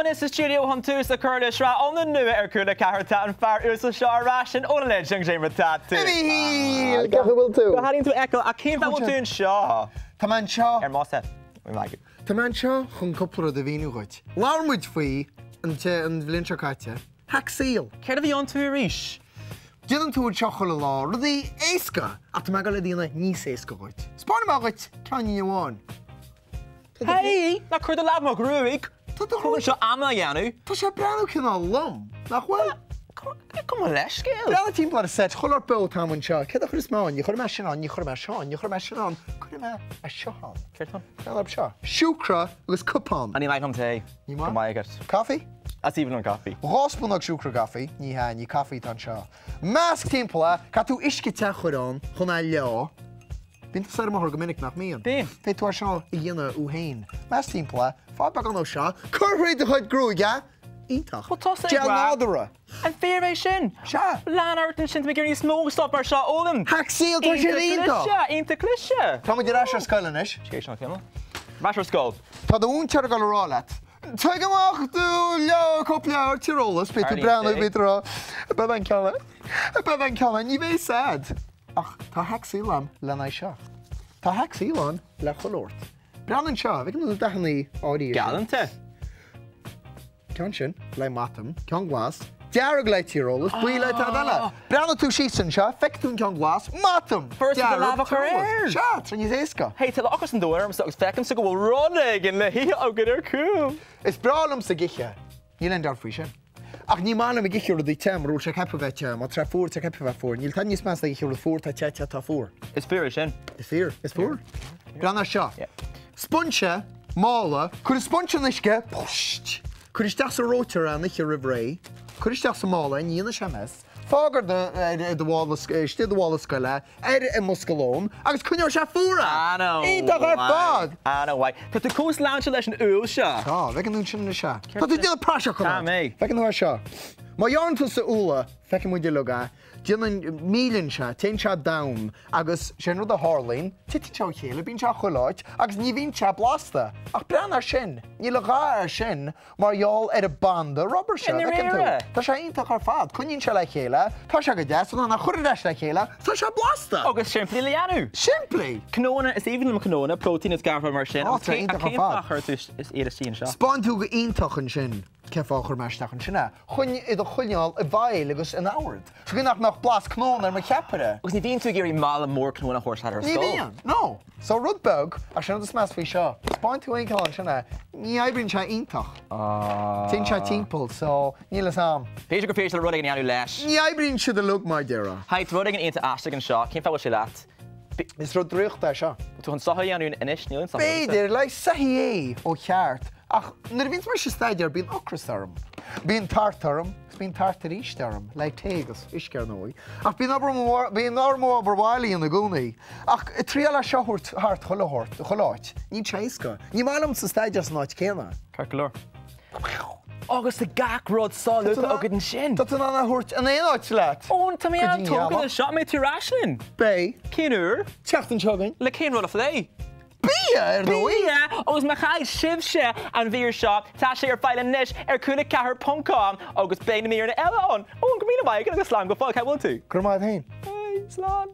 Brennan is the studio hon tús a curl Sraith on the new Cúla4 and far us a shot ration on a legend James Tattoo. Maybe go will too. Go heading to echo. I came that will do in Shaw. Taman Shaw. Mossa. We like it. Taman Shaw hun couple of the vinu goit. Larmwood fee and Vlincha Katja. Haic Saoil. Care to be on to Rish. Didn't to a chocolate law, the Eska at the Magaladina Nice Escoit. Spawn Magot, can you on? Hey, na could the lab mo gruig. Come show Amma Yanu. Tush a brand can a lum. Nach well. Come on, let's go. The team player said, "Color bill time on shot. Kid Chris man, you could mash on, you could mash on, you could mash on. Could a shot. Kirton. Color shot. Shukra was coupon. And you like him today. You want? My get. Coffee? That's even on coffee. Rospun og shukra coffee. Ni ha ni coffee tan shot. Mask team player, katu iske tachuron, hona leo. Bint ser ma horgaminik nach me. Been. Pe tu shot igena u hein. Mask team player, far back on no shot. Curry the hood grew, yeah? Intach. What toss it? Janadra. And fear shin. Sha. Lan Arton shin to make any smoke stop our shot all them. Haic Saoil to shin intach. Into Clisha. Come with your Asher Skullinish. Cheers on camera. Masher skull. Ta the un tergal rollat. Take him off to yo couple of Tirolas, Peter Brown and Peter. Bevan Callan, you be sad. Ach, ta Haic Saoil Lanai Shah. Ta Haic Saoil La Cholort. Brown and Shah, we can do that in the audio. Gallante. Conscion, like Matam, Kongwas, Jarag like Tirolas, we like Tadala. Brown two sheets and Shah, Fectun Kongwas, Matam. First of the lava career. Shah, and you say, hey, to the Ockers and the worm, so expect him to go running and he oh good or cool. It's problem to get here. You end out for sure. Ach, ni mála me gichir the tem, rúl se capavete, ma tre fór te capava Níl tan níos más le gichir fór ta tete ta fór. It's fear, shin. It's fear. It's fór. Brana Shah. Sponcha, mála, could sponcha nishke, post. Could isteach a rotor an ich rivray. Could isteach a mála in yna shames. Fágar the wall still the wall of SCOILE, a muscalone, agus cunneor se fóra. I know. Ítach ar fád. I know why. But the coast lounge leis an úl Shah. Ah, we can do sin na Shah. But the deal pressure come on. Me. We can do a Shah. Ma yarn to sa ula, fecin mu diloga. Dylan million Shah, 10 Shah down, agus shenro the Harlin, titi chow chéile, bin Shah chulait, agus ni vin Shah blasta. Ach bran ar shin, ni laga ar shin, mar yall a banda rubber Shah. Ta Shah intach ar fad, kunyin Shah la chéile, ta Shah gadas, and na churdash la chéile, ta Shah blasta. Agus simply lianu. Simply. Canona is even canona, protein is gar from our shin. Oh, ta intach ar fad. Is eat a scene Shah. Spawn to go intach an shin. Cefa chur meistach an sinna. Chun iad a chuneáil a bhail agus an áward. So gynach nach blas cnón ar ma ceapara. Agus ni dín tú géirí mála mór cnón a horse had her skull. Ní bhíon, no. So rudbog, a sinna the smas fao seo. Spawn tú ein cael an sinna. Ní aibrin se intach. Tin se timple, so ní le sam. Péidir go féidir rudig an anu leis. Ní aibrin se the look, my dear. Heit rudig an into Ashtig an Shaw, cén fáil sé leat. Is rud drucht da seo. Tú an sahaí anu inis níl an sahaí. Beidir, like sahi é ó cheart. Ach, nar vins mar se staidir bín ocrasarm. Bín tartarm, bín tartarístarm, like tegas, iscar nói. Ach, bín ormo oberwali in the gúnaí. Ach, triala seohort hart choláit. Ní tseisca. Ní málam sa staidir náid céna. Carcolor. Agus the gac rod solid agad an sin. Dat an anna hort an éáit leat. Ón tá mé an tógan a shot mé tú raslin. Bei. Cínúr. Tseachtain seogain. Le cén rud a flé. Bia nói. Bia, agus ma chai sib se an bhír seo, tá sé ar fáil an nish ar Cúla4.com agus béna mí ar na eile an. Ón go mína bhaid agus slán go fáil, cai bhfuil tú? Gur maith hain. Slán.